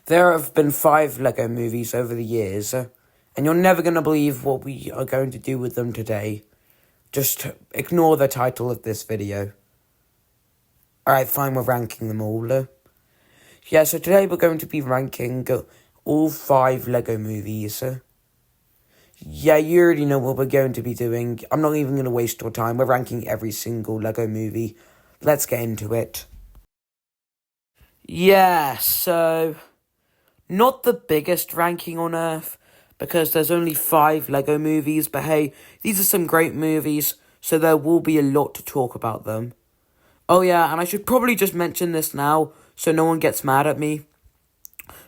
There have been 5 Lego movies over the years, and you're never going to believe what we are going to do with them today. Just ignore the title of this video. Alright, fine, we're ranking them all. So today we're going to be ranking all 5 Lego movies. Yeah, you already know what we're going to be doing. I'm not even going to waste your time. We're ranking every single Lego movie. Let's get into it. Yeah, so not the biggest ranking on Earth, because there's only 5 Lego movies, but hey, these are some great movies, so there will be a lot to talk about them. Oh yeah, and I should probably just mention this now, so no one gets mad at me.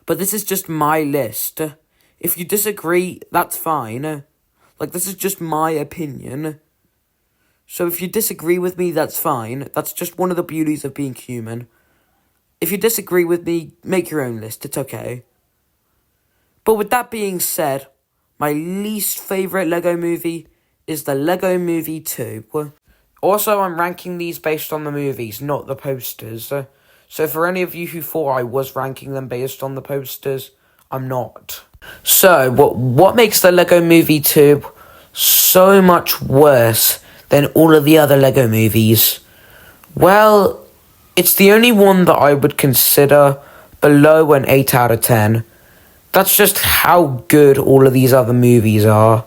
But this is just my list. If you disagree, that's fine. This is just my opinion. So if you disagree with me, that's fine. That's just one of the beauties of being human. If you disagree with me, make your own list, it's okay. But with that being said, my least favourite Lego movie is the Lego Movie 2. Also, I'm ranking these based on the movies, not the posters. So for any of you who thought I was ranking them based on the posters, I'm not. So, what makes the Lego Movie 2 so much worse than all of the other Lego movies? Well, it's the only one that I would consider below an 8 out of 10. That's just how good all of these other movies are.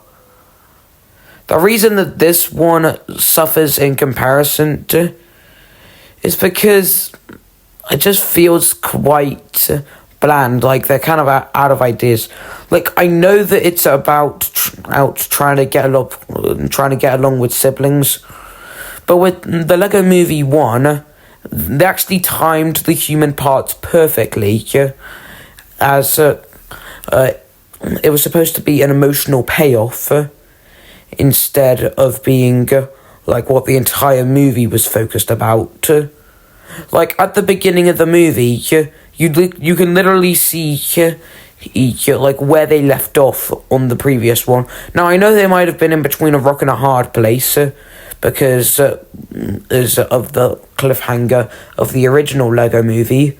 The reason that this one suffers in comparison to is because it just feels quite bland, they're kind of out of ideas. I know that it's about trying to get along with siblings, but with the Lego Movie 1, they actually timed the human parts perfectly, as it was supposed to be an emotional payoff, instead of being what the entire movie was focused about. At the beginning of the movie, you can literally see where they left off on the previous one. Now, I know they might have been in between a rock and a hard place, because of the cliffhanger of the original Lego movie.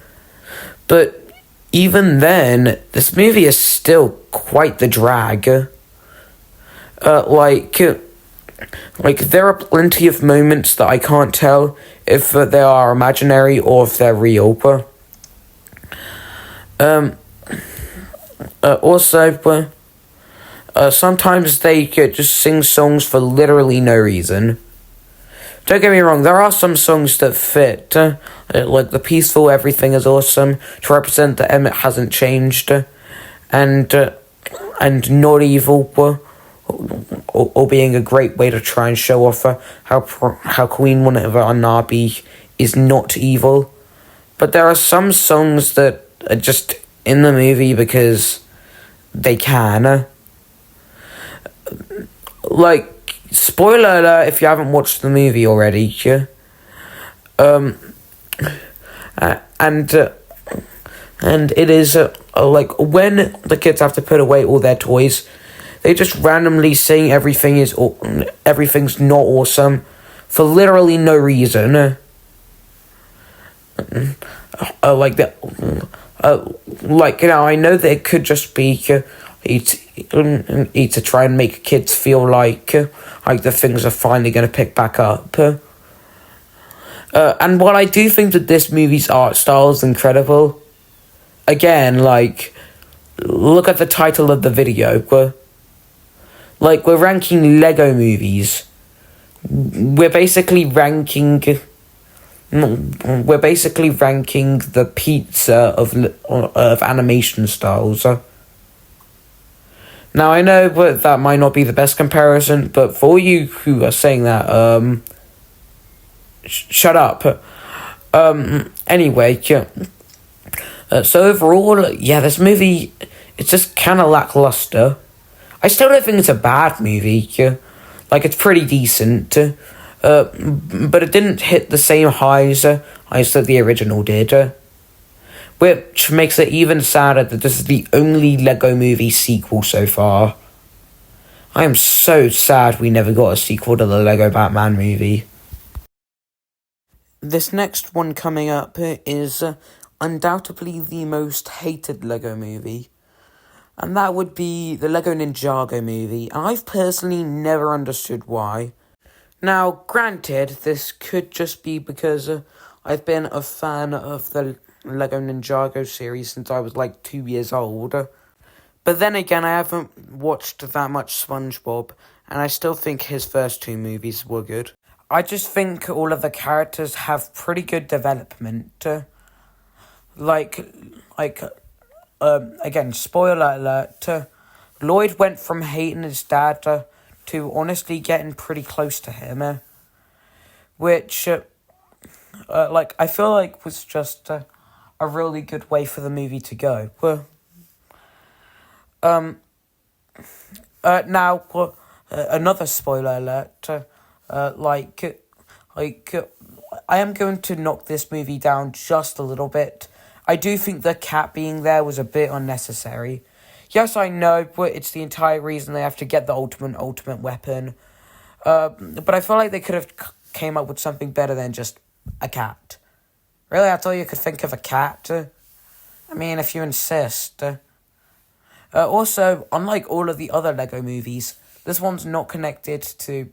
But even then, this movie is still quite the drag. There are plenty of moments that I can't tell if they are imaginary or if they're real. Sometimes they just sing songs for literally no reason. Don't get me wrong, there are some songs that fit, the peaceful Everything is Awesome, to represent that Emmett hasn't changed, and Not Evil, or being a great way to try and show off how Queen Watanabe is not evil. But there are some songs that are just in the movie because they can. Spoiler alert if you haven't watched the movie already, and it is, when the kids have to put away all their toys, they just randomly sing everything's not awesome for literally no reason. I know that it could just be to try and make kids feel like the things are finally going to pick back up. And while I do think that this movie's art style is incredible, again, look at the title of the video. We're ranking Lego movies. We're basically ranking the pizza of animation styles. Now, I know that might not be the best comparison, but for you who are saying that, shut up. Anyway, so overall, this movie, it's just kind of lackluster. I still don't think it's a bad movie. It's pretty decent. But it didn't hit the same highs that the original did. Which makes it even sadder that this is the only Lego Movie sequel so far. I am so sad we never got a sequel to the Lego Batman movie. This next one coming up is undoubtedly the most hated Lego movie, and that would be the Lego Ninjago movie, and I've personally never understood why. Now, granted, this could just be because I've been a fan of the Lego Ninjago series since I was like 2 years old. But then again, I haven't watched that much SpongeBob, and I still think his first two movies were good. I just think all of the characters have pretty good development. Like, again, spoiler alert, Lloyd went from hating his dad to honestly getting pretty close to him, which, I feel like was just a really good way for the movie to go. Another spoiler alert, I am going to knock this movie down just a little bit. I do think the cat being there was a bit unnecessary. Yes, I know, but it's the entire reason they have to get the ultimate weapon. But I feel like they could have came up with something better than just a cat. Really, that's all you could think of, a cat? I mean, if you insist. Also, unlike all of the other Lego movies, this one's not connected to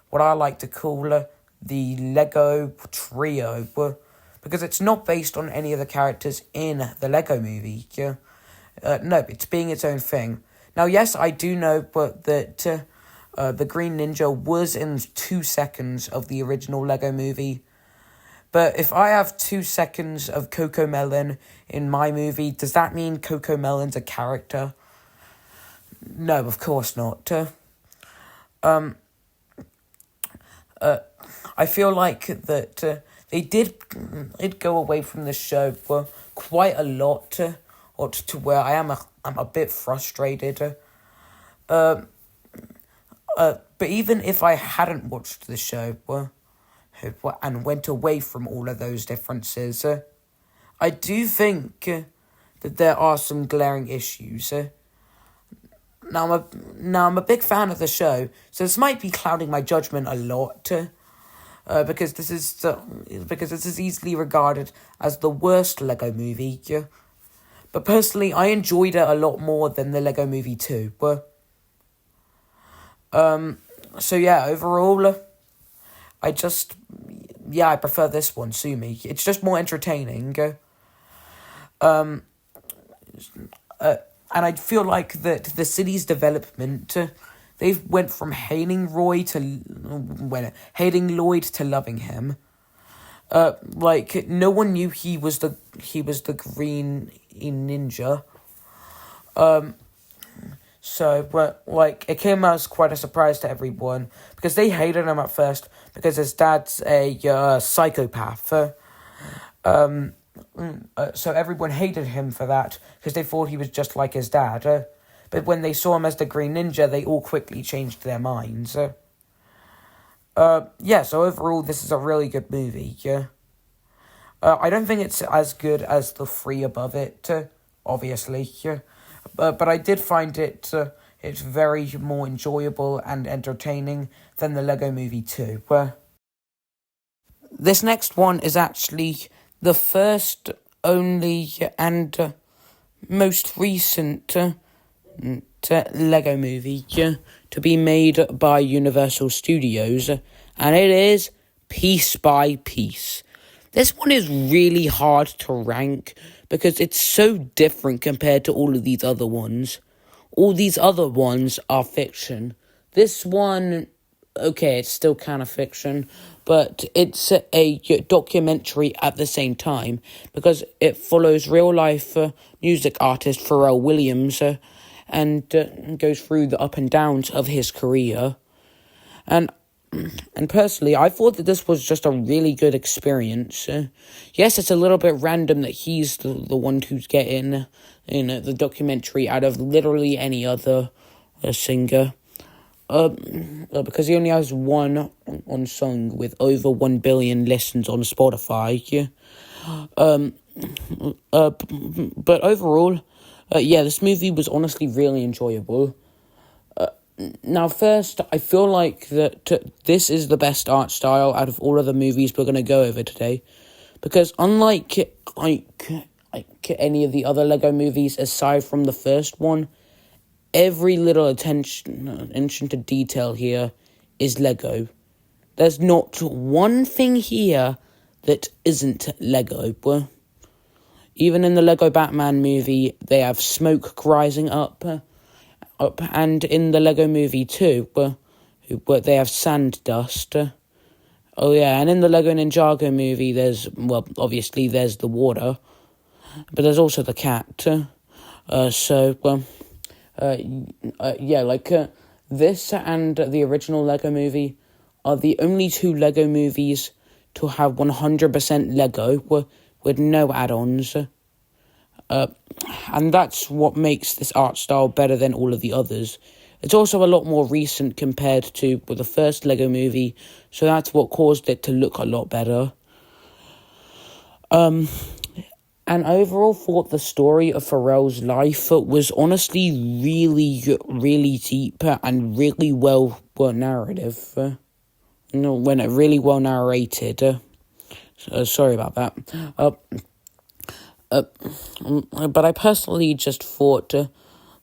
what I like to call the Lego trio, because it's not based on any of the characters in the Lego movie. No, it's being its own thing. Now, yes, I do know that the Green Ninja was in 2 seconds of the original Lego movie. But if I have 2 seconds of Coco Melon in my movie, does that mean Coco Melon's a character? No, of course not. I feel like that they did go away from the show for quite a lot, or to where I'm a bit frustrated. But even if I hadn't watched the show and went away from all of those differences, I do think that there are some glaring issues. Now I'm a big fan of the show, so this might be clouding my judgment a lot, because this is easily regarded as the worst Lego movie. But personally, I enjoyed it a lot more than the Lego Movie 2. So yeah, overall, I prefer this one, sue me. It's just more entertaining. And I feel like that the city's development, they've went from hating Lloyd to loving him. No one knew he was the Green Ninja. It came as quite a surprise to everyone, because they hated him at first because his dad's a psychopath. So everyone hated him for that, because they thought he was just like his dad. But when they saw him as the Green Ninja, they all quickly changed their minds. So overall, this is a really good movie. I don't think it's as good as the three above it, obviously. But I did find it's very more enjoyable and entertaining than the Lego Movie 2. This next one is actually the first, only, and most recent Lego movie to be made by Universal Studios, and it is Piece by Piece. This one is really hard to rank because it's so different compared to all of these other ones. All these other ones are fiction. This one, okay, it's still kind of fiction, but it's a documentary at the same time, because it follows real-life music artist Pharrell Williams and goes through the up and downs of his career. And personally, I thought that this was just a really good experience. Yes, it's a little bit random that he's the one who's getting the documentary out of literally any other singer. Because he only has one on song with over 1 billion listens on Spotify. But overall, this movie was honestly really enjoyable. Now, first, I feel like that this is the best art style out of all of the movies we're going to go over today. Because unlike like any of the other Lego movies aside from the first one. Every little attention to detail here is Lego. There's not one thing here that isn't Lego. Even in the Lego Batman movie, they have smoke rising up, and in the Lego movie too, where they have sand dust. Oh yeah, and in the Lego Ninjago movie, obviously there's the water, but there's also the cat. This and the original Lego movie are the only two Lego movies to have 100% Lego with no add-ons. And that's what makes this art style better than all of the others. It's also a lot more recent compared to the first Lego movie, so that's what caused it to look a lot better. And overall thought the story of Pharrell's life was honestly really, really deep and really well narrative. Really well narrated. Sorry about that. But I personally just thought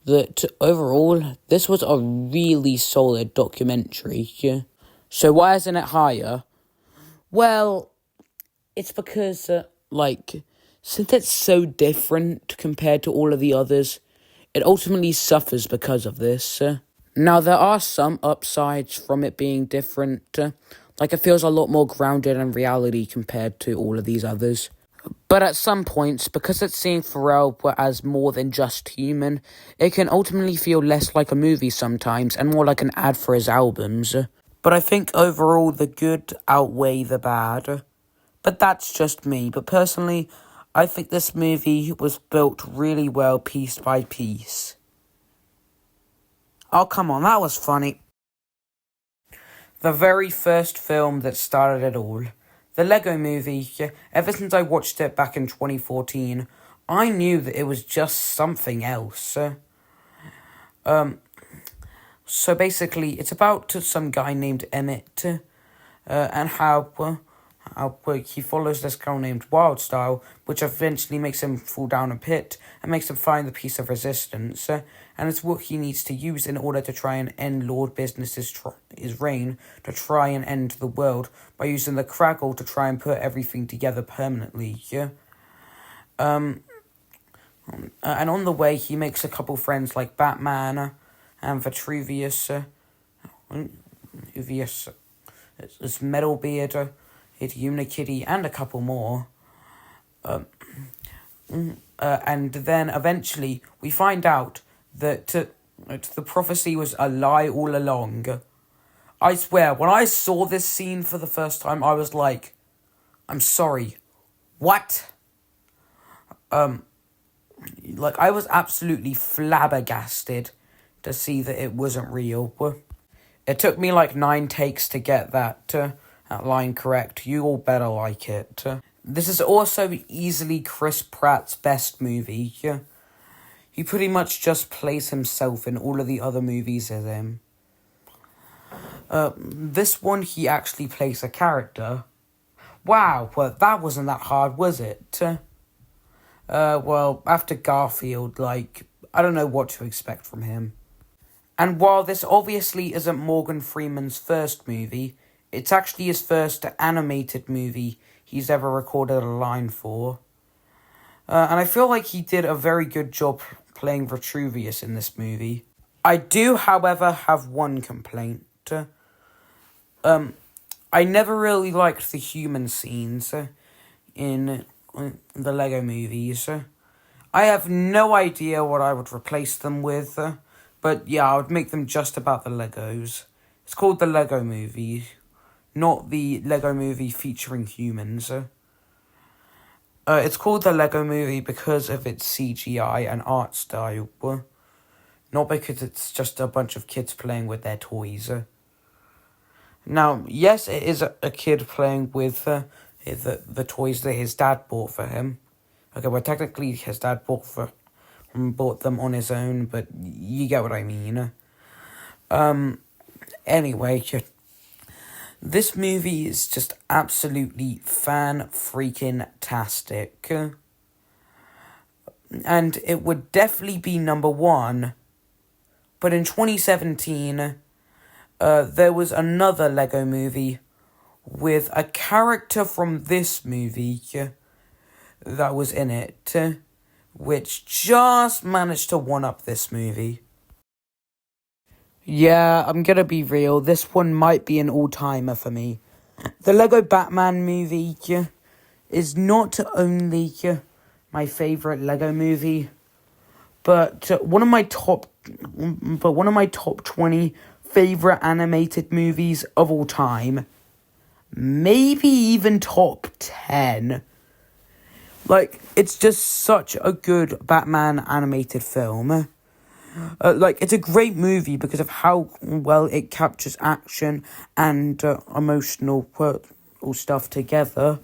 that overall this was a really solid documentary. So why isn't it higher? Well, it's because since it's so different compared to all of the others, it ultimately suffers because of this. Now, there are some upsides from it being different. It feels a lot more grounded in reality compared to all of these others. But at some points, because it's seeing Pharrell as more than just human, it can ultimately feel less like a movie sometimes and more like an ad for his albums. But I think overall the good outweigh the bad. But that's just me. But personally, I think this movie was built really well piece by piece. Oh, come on, that was funny. The very first film that started it all. The Lego Movie, ever since I watched it back in 2014, I knew that it was just something else. So basically, it's about some guy named Emmett, and how he follows this girl named Wildstyle, which eventually makes him fall down a pit and makes him find the piece of resistance, and it's what he needs to use in order to try and end Lord Business's his reign, to try and end the world by using the Craggle to try and put everything together permanently. And on the way, he makes a couple friends like Batman and Vitruvius, it's Metalbeard, it's Unikitty, and a couple more. And then eventually we find out that the prophecy was a lie all along. I swear, when I saw this scene for the first time, I was like, I'm sorry, what? I was absolutely flabbergasted to see that it wasn't real. It took me 9 takes to get that line correct. You all better like it. This is also easily Chris Pratt's best movie. He pretty much just plays himself in all of the other movies as him. This one, he actually plays a character. Wow, well, that wasn't that hard, was it? After Garfield, I don't know what to expect from him. And while this obviously isn't Morgan Freeman's first movie, it's actually his first animated movie he's ever recorded a line for. And I feel like he did a very good job playing Vitruvius in this movie. I do, however, have one complaint. I never really liked the human scenes in the Lego movies. I have no idea what I would replace them with, but yeah, I would make them just about the Legos. It's called the Lego Movie, not the Lego Movie featuring humans. It's called the Lego Movie because of its CGI and art style, not because it's just a bunch of kids playing with their toys. Now, yes, it is a kid playing with the toys that his dad bought for him. Okay, well, technically his dad bought them on his own, but you get what I mean. Anyway, this movie is just absolutely fan-freaking-tastic. and it would definitely be number one. But in 2017, there was another Lego movie with a character from this movie that was in it, which just managed to one-up this movie. Yeah, I'm gonna be real, this one might be an all-timer for me. The Lego Batman movie is not only my favourite Lego movie, but one of my top 20 favourite animated movies of all time. Maybe even top 10. Like, it's just such a good Batman animated film. It's a great movie because of how well it captures action and emotional stuff together.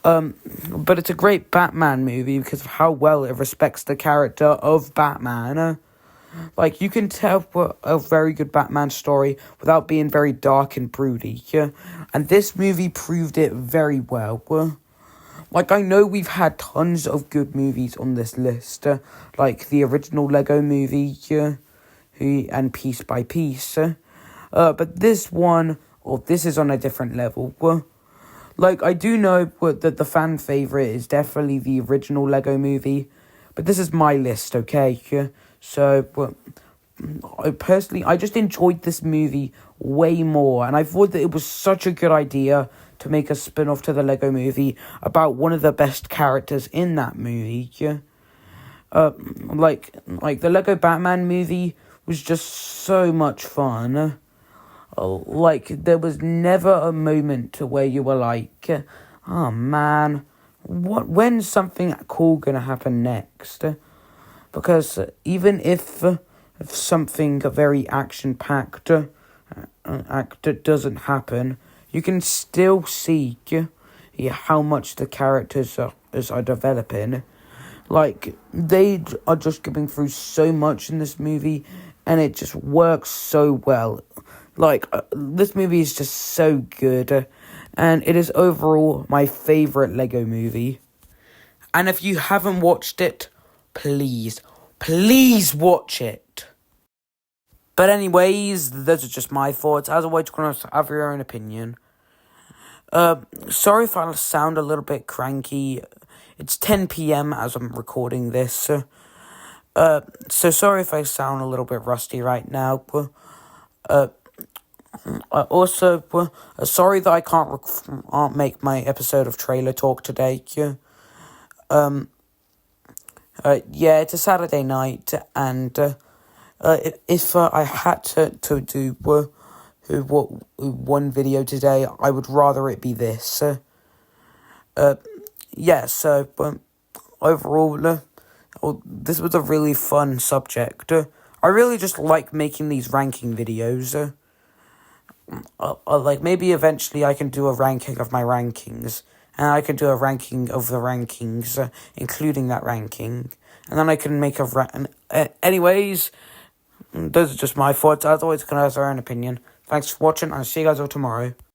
But it's a great Batman movie because of how well it respects the character of Batman. You can tell a very good Batman story without being very dark and broody. And this movie proved it very well. I know we've had tons of good movies on this list, like the original Lego movie, and Piece by Piece. But this one, this is on a different level. I do know that the fan favorite is definitely the original Lego movie, but this is my list, okay? So, I just enjoyed this movie way more, and I thought that it was such a good idea to make a spin-off to the Lego movie about one of the best characters in that movie. The Lego Batman movie was just so much fun. There was never a moment where you were like, oh man, when's something cool gonna happen next? Because even if something very action-packed doesn't happen, you can still see how much the characters are developing. They are just going through so much in this movie, and it just works so well. This movie is just so good, and it is overall my favourite Lego movie. And if you haven't watched it, please watch it. But anyways, those are just my thoughts. As always, you're going to have your own opinion. Sorry if I sound a little bit cranky. It's 10 p.m. as I'm recording this. So sorry if I sound a little bit rusty right now. Sorry that I can't make my episode of Trailer Talk today. It's a Saturday night, and if I had to do one video today, I would rather it be this. Overall, this was a really fun subject. I really just like making these ranking videos. Maybe eventually I can do a ranking of my rankings, and I can do a ranking of the rankings, including that ranking, and then I can make anyways, those are just my thoughts. As always, can have our own opinion. Thanks for watching, I'll see you guys all tomorrow.